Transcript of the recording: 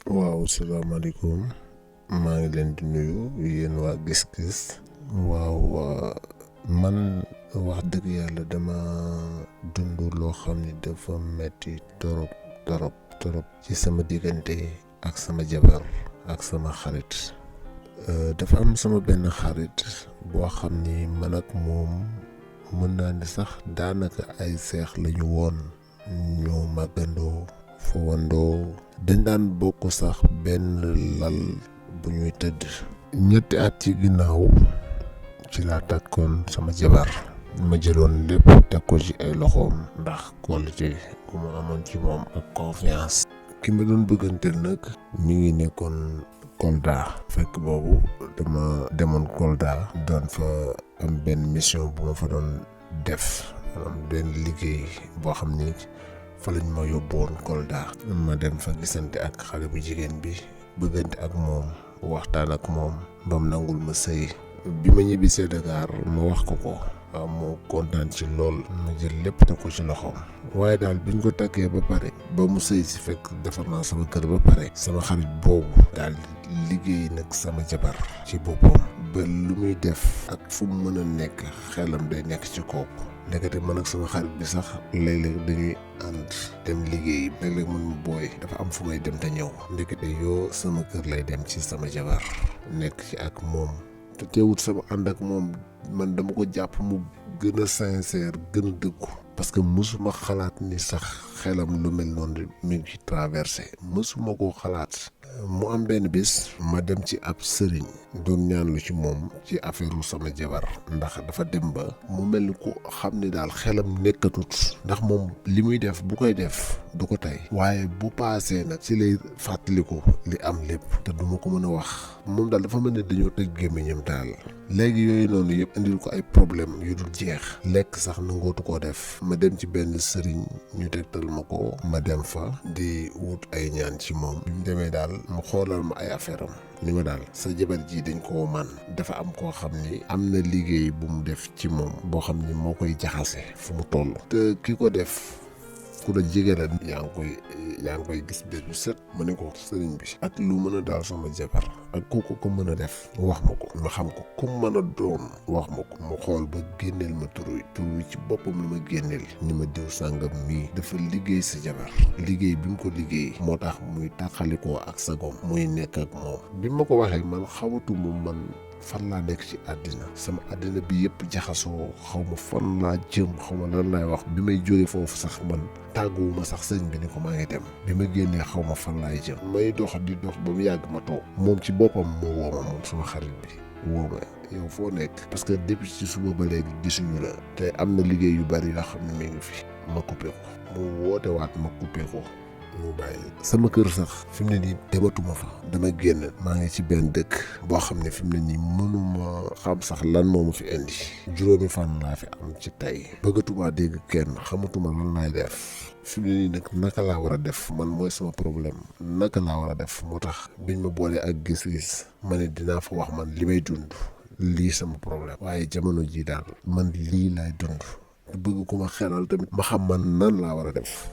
waaw salaamaaleykum maa ngi leen di nuyu yéen waa gis-gis. waaw man wax dëgg yàlla dama dund loo xam ni dafa metti torop ci sama diggante ak sama jabar ak sama xarit. dafa am sama benn xarit boo xam ni man ak moom mën naa ni sax daanaka ay seex lañu woon. ñoo màggandoo fowandoo dañ daan bokk sax benn lal bu ñuy tëdd. 3 at ci ginnaaw ci laa takkoon sama jabar. ma jëloon lépp teg ko ci ay loxoom ndax qualité ku ma amoon ci moom ak confiance. ki ma doon bëgganteel nag mi ngi nekkoon Kolda. fekk boobu dama demoon Kolda doon fa am benn mission bu ma fa doon def am benn liggéey boo xam ni fa lañ ma yóbboon Kolda. ma dem fa gisante ak xale bu jigéen bi bëggante ak moom waxtaan ak moom ba mu nangul ma sëy. bi ma ñibbisee Dakar ma wax ko waaw moo kontaan ci lool. ma jël lépp teg ko ci loxoom. waaye daal biñ ko takkee ba pare ba mu sëy si fekk defar naa sama kër ba pare. sama xarit boobu daal liggéey nag sama jabar ci boppam ba lu muy def ak fu mu mën a nekk xelam day nekk ci kooku. ndekete man ak sama xarit bi sax léeg-léeg dañuy ànd dem liggéey léeg-léeg man mu booy dafa am fu may dem te ñëw. ndekete yoo sama kër lay dem ci sama jabar nekk ci ak moom. te teewut sama ànd ak moom man dama ko jàpp mu gën a sincère gën a dëggu. parce que mësuma xalaat ni sax xelam lu mel noonu mi ngi traversé mësuma koo xalaat. mu am benn bis ma dem ci ab sëriñ doon ñaan lu ci moom ci affaire sama jabar ndax dafa dem ba mu mel ni ko xam ni daal xelam nekkatut ndax moom li muy def bu koy def du ko tey waaye bu paasee nag ci lay fàttaliku li am lépp te du ma ko mën a wax moom daal dafa mel ni dañoo tëj gémmiñam daal. léegi yooyu noonu yëpp indil ko ay problème yu dul jeex lekk sax nangootu koo def. ma dem ci benn sëriñ ñu tegtal ma ko ma dem fa di wut ay ñaan ci moom. bi mu demee daal mu xoolal ma ay affaire am ni ma daal sa jabar ji dañ koo man dafa am koo xam ni am na liggéey bu mu def ci moom boo xam ni moo koy jaxase fu mu toll. te ki ko def ku la jege la yaa ngi koy gis bés bu set. ma ne ko sëriñ bi ak lu mën a daal sama jabar ak kooku ko mën a def wax ma ko ma xam ko ku mën a doon wax ma ko mu xool ba génneel ma tur wi ci boppam la ma génneel ni ma diw sàngam mii dafa liggéey sa jabar liggéey bi mu ko liggéey moo tax muy tàqalikoo ak sagom muy nekk ak moom. bi ma ko waxee man xamatuma man fan laa nekk ci àddina sama àddina bi yëpp jaxasoo xaw ma fan laa jëm xaw ma lan laay wax. bi may jógee foofu sax man tàgguwuma sax sëñ bi ni ko maa ngi dem. bi ma génnee xaw ma fan laay jëm. may dox di dox ba mu yàgg ma toog moom ci boppam moo woo ma moom sama xarit bi woo ma yow foo nekk. parce que depuis ci suba ba léegi gisuñu la. te am na liggéey yu bari yoo xam ne mi ngi fi. ma coupé ko mu woote waat ma coupé ko. mu bàyyi sama kër sax fi mu ne nii dematuma fa dama génn maa ngi ci benn dëkk boo xam ne fi mu ne nii mënuma xam sax lan moo ma fi indi. 5 fan laa fi am ci tey bëggatuma dégg kenn xamatuma lan laay def fi mu ne nii nag naka laa war a def man mooy sama problème naka laa war a def moo tax biñ ma boolee ak gis-gis ma ne dinaa fa wax man li may dund lii sama problème. waaye jamono ji daal man lii laay dund bëgg ku ma xelal tamit ma xam man nan laa war a def.